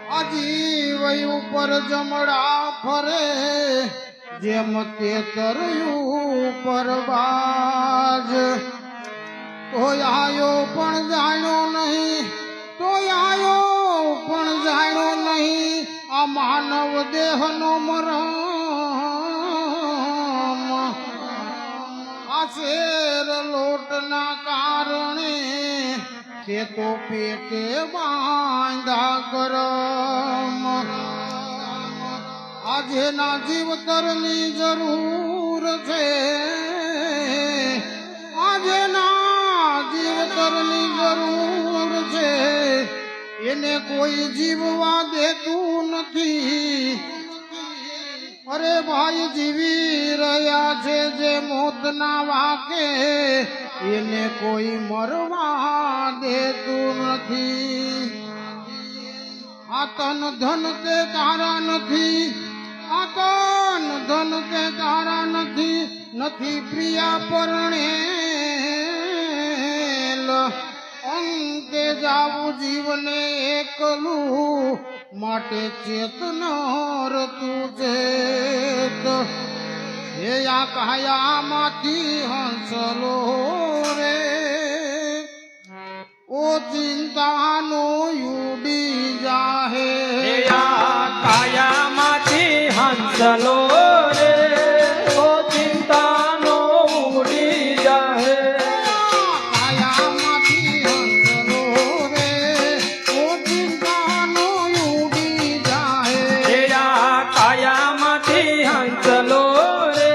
આજીવય ઉપર જમડા ફરે જેમ તે તરયું પરબાજ તોય આયો પણ જાણ્યો નહીં તોય આયો પણ જાણ્યો નહીં આ માનવ દેહનો મરમ આ શેર લોટના કારણે તે તો પેટે બાંધા કરમ આજે ના જીવતરની જરૂર છે આજે ના જીવતરની જરૂર છે એને કોઈ જીવવા દેતું નથી અરે ભાઈ જીવી રહ્યા છે જે મોતના વાકે એને કોઈ મરવા દેતું નથી આ તન ધન તે તારા નથી આ તન ધન તે તારા નથી નથી પ્રિયા પરણેલ અંકે જાવું જીવને એકલું માટે ચેતનાર તું ચેત હે આ કાયામાંથી હંસલો રે ઓ ચિંતાનો યુડી જાહે કાયામાંથી હંસલો રે ઓ ચિંતાનો ઉડી જાહે કાયામાંથી હંસલો રે ઓ ચિંતાનો યુડી જાહે કાયામાંથી હંસલો રે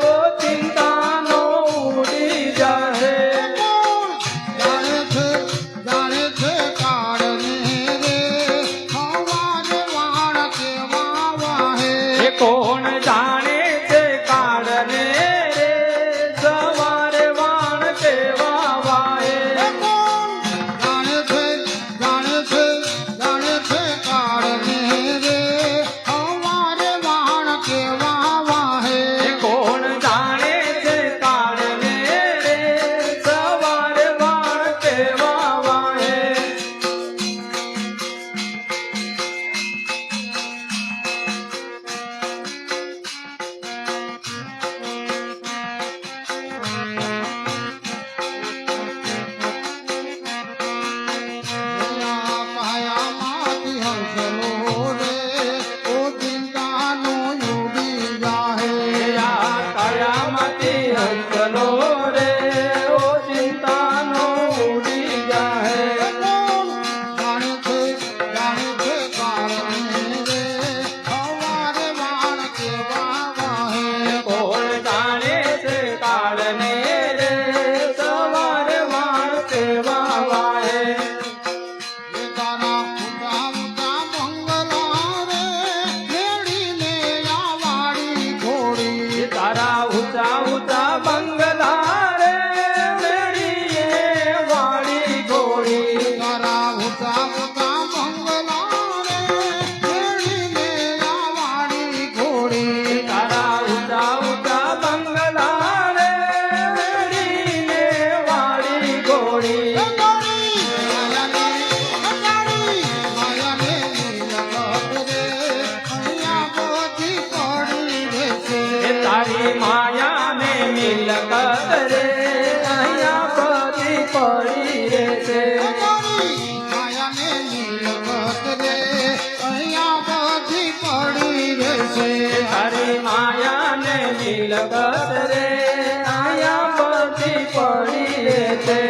ઓ ચિંતાનો ઉડી જાહે જાણે છે કાળને રે હવારે વાણ કેવા વાહે કોણ જાણે છે કાળને રે સવારે વાણ કેવા વાહે જાણે છે કાળને રે હવારે વાણ કેવા વાહે કોણ જાણે છે કાળને રે સવારે વાણ કેવા વાહે કાયામાંથી હંસલો રે ઓ ચિંતાનો યુડી જાહે કાયામાંથી હંસલો રે ઓ ચિંતાનો ઉડી જાહે જાણે છે કાળને રે હવારે વાણ કેવા વાહે કોણ જાણે છે કાળને રે સવારે વાણ કેવા વાહે તારા ઊંચા ઊંચા બંગલા રે મેળીને આ વાળી ઘોડી તારા ઊંચા ઊંચા બંગલા રે મેળીએ વાળી ઘોડી તારા ઊંચા ઊંચા બંગલા રે મેળીને આ વાળી ઘોડી તારા ઊંચા ઊંચા બંગલા રે મેળીને વાળી ઘોડી તારી માયાને મિલકત રે અહીંયા બધી પડી રહેશે તારી માયાને મિલકત રે અહીંયા બધી પડી રહેશે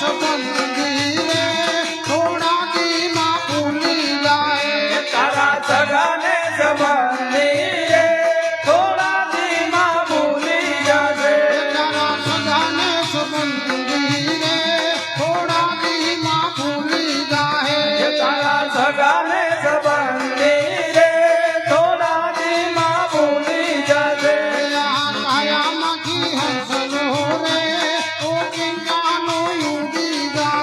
સંબંધી રે થોડા દીમાં ભૂલી જાય તારા સગાને સંબંધી રે થોડા દીમાં ભૂલી જશે તારા સગાને સંબંધી રે થોડા દીમાં ભૂલી જાય તારા સગાને સંબંધી રે થોડા દીમાં ભૂલી જશે આ કાયામાંથી હંસલો રે ઓ ચિંતાનો યુગી જાય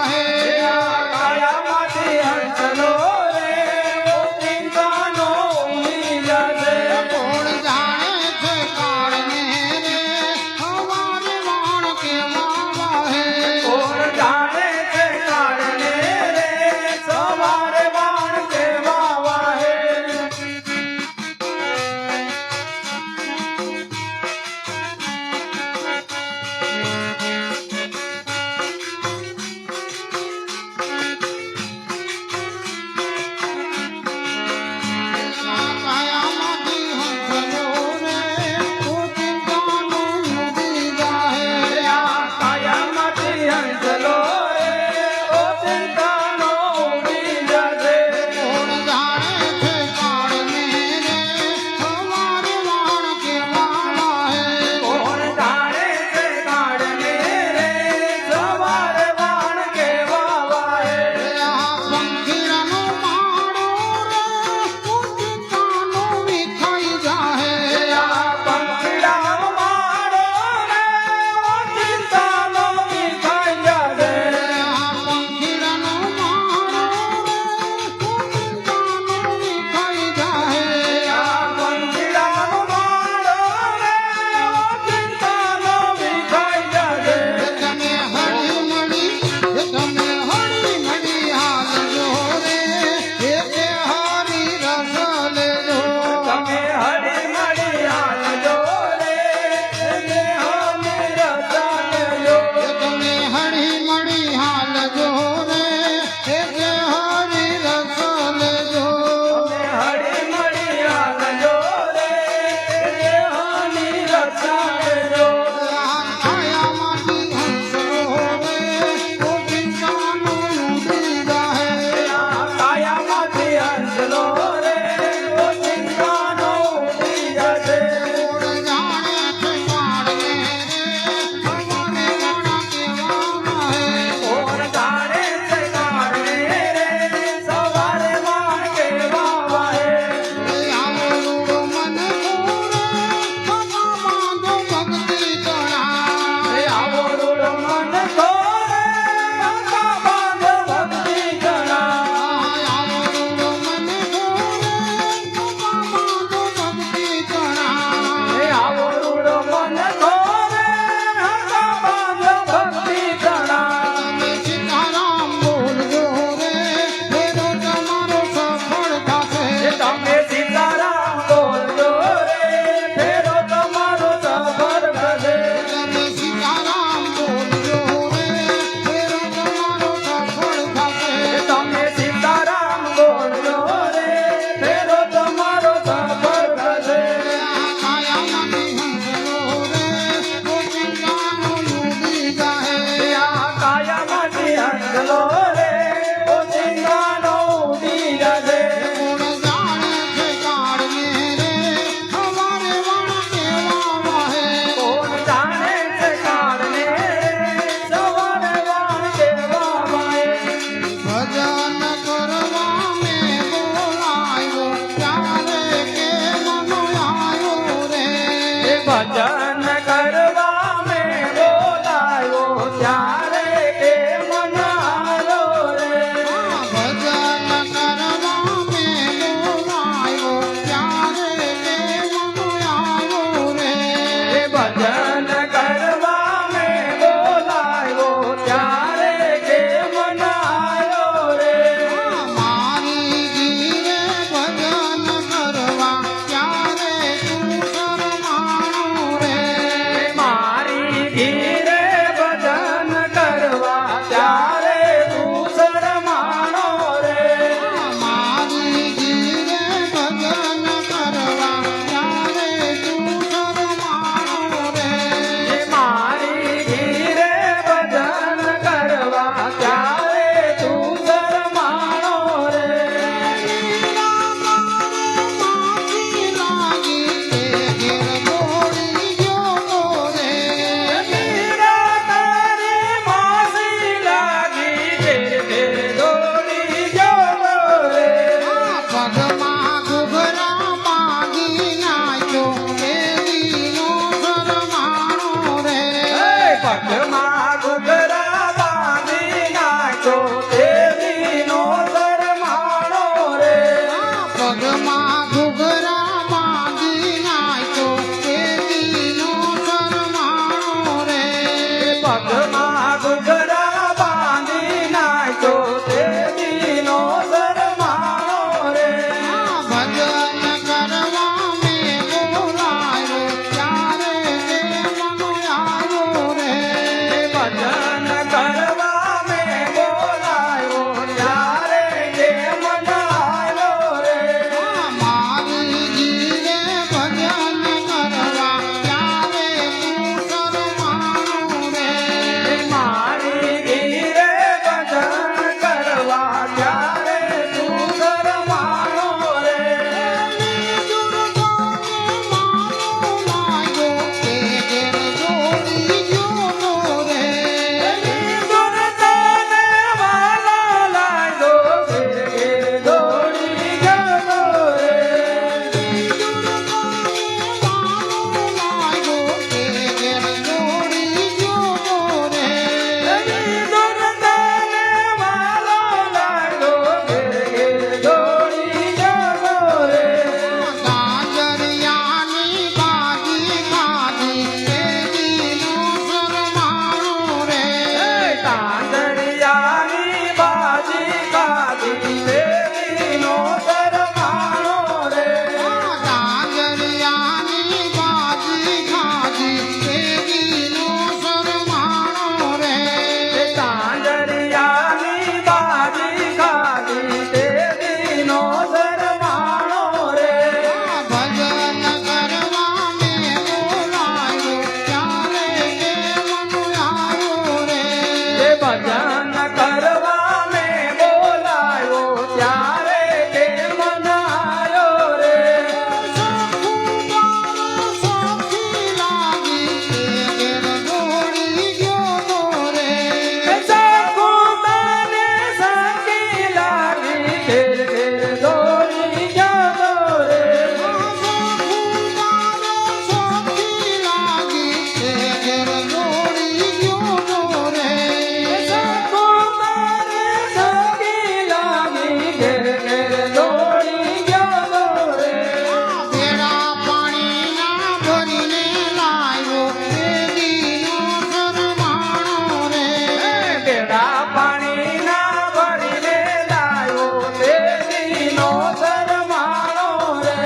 બેડા પાણીના ભરીને લાવ્યો દેવીનો શરમાળો રે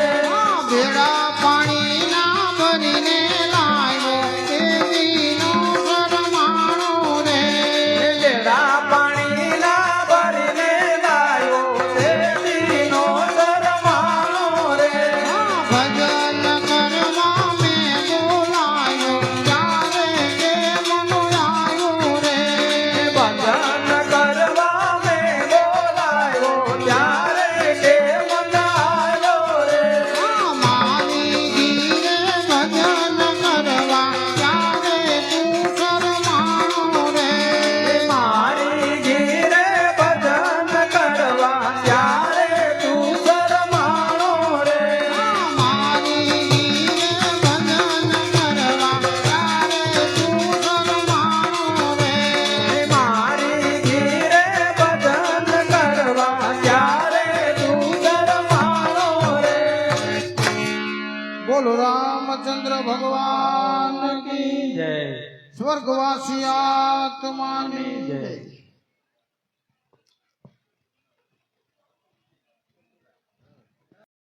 બેડા પાણીના ભરીને લાવ્યો દેવીનો શરમાળો રે બેડા પાણીના ભરીને લાવ્યો દેવીનો શરમાળો રે ભજન કરવા મેં બોલાયો ત્યારે તે મનો આવ્યો રે ભજન કરવા મેં બોલાયો ત્યારે કે મન આવ્યો રે મારી ગીરે ભજન કરવા ત્યારે તું શરમાળો રે મારી ઘીરે ભજન કરવા ત્યારે તું શરમાળો રે મારી ગીરે ભજન કરવા ત્યારે તું શરમાળો રે મારી ઘીરે ભજન કરવા ત્યારે તું શરમાળો રે બોલો રામચંદ્ર ભગવાન કી જય સ્વર્ગવાસી આત્માની જય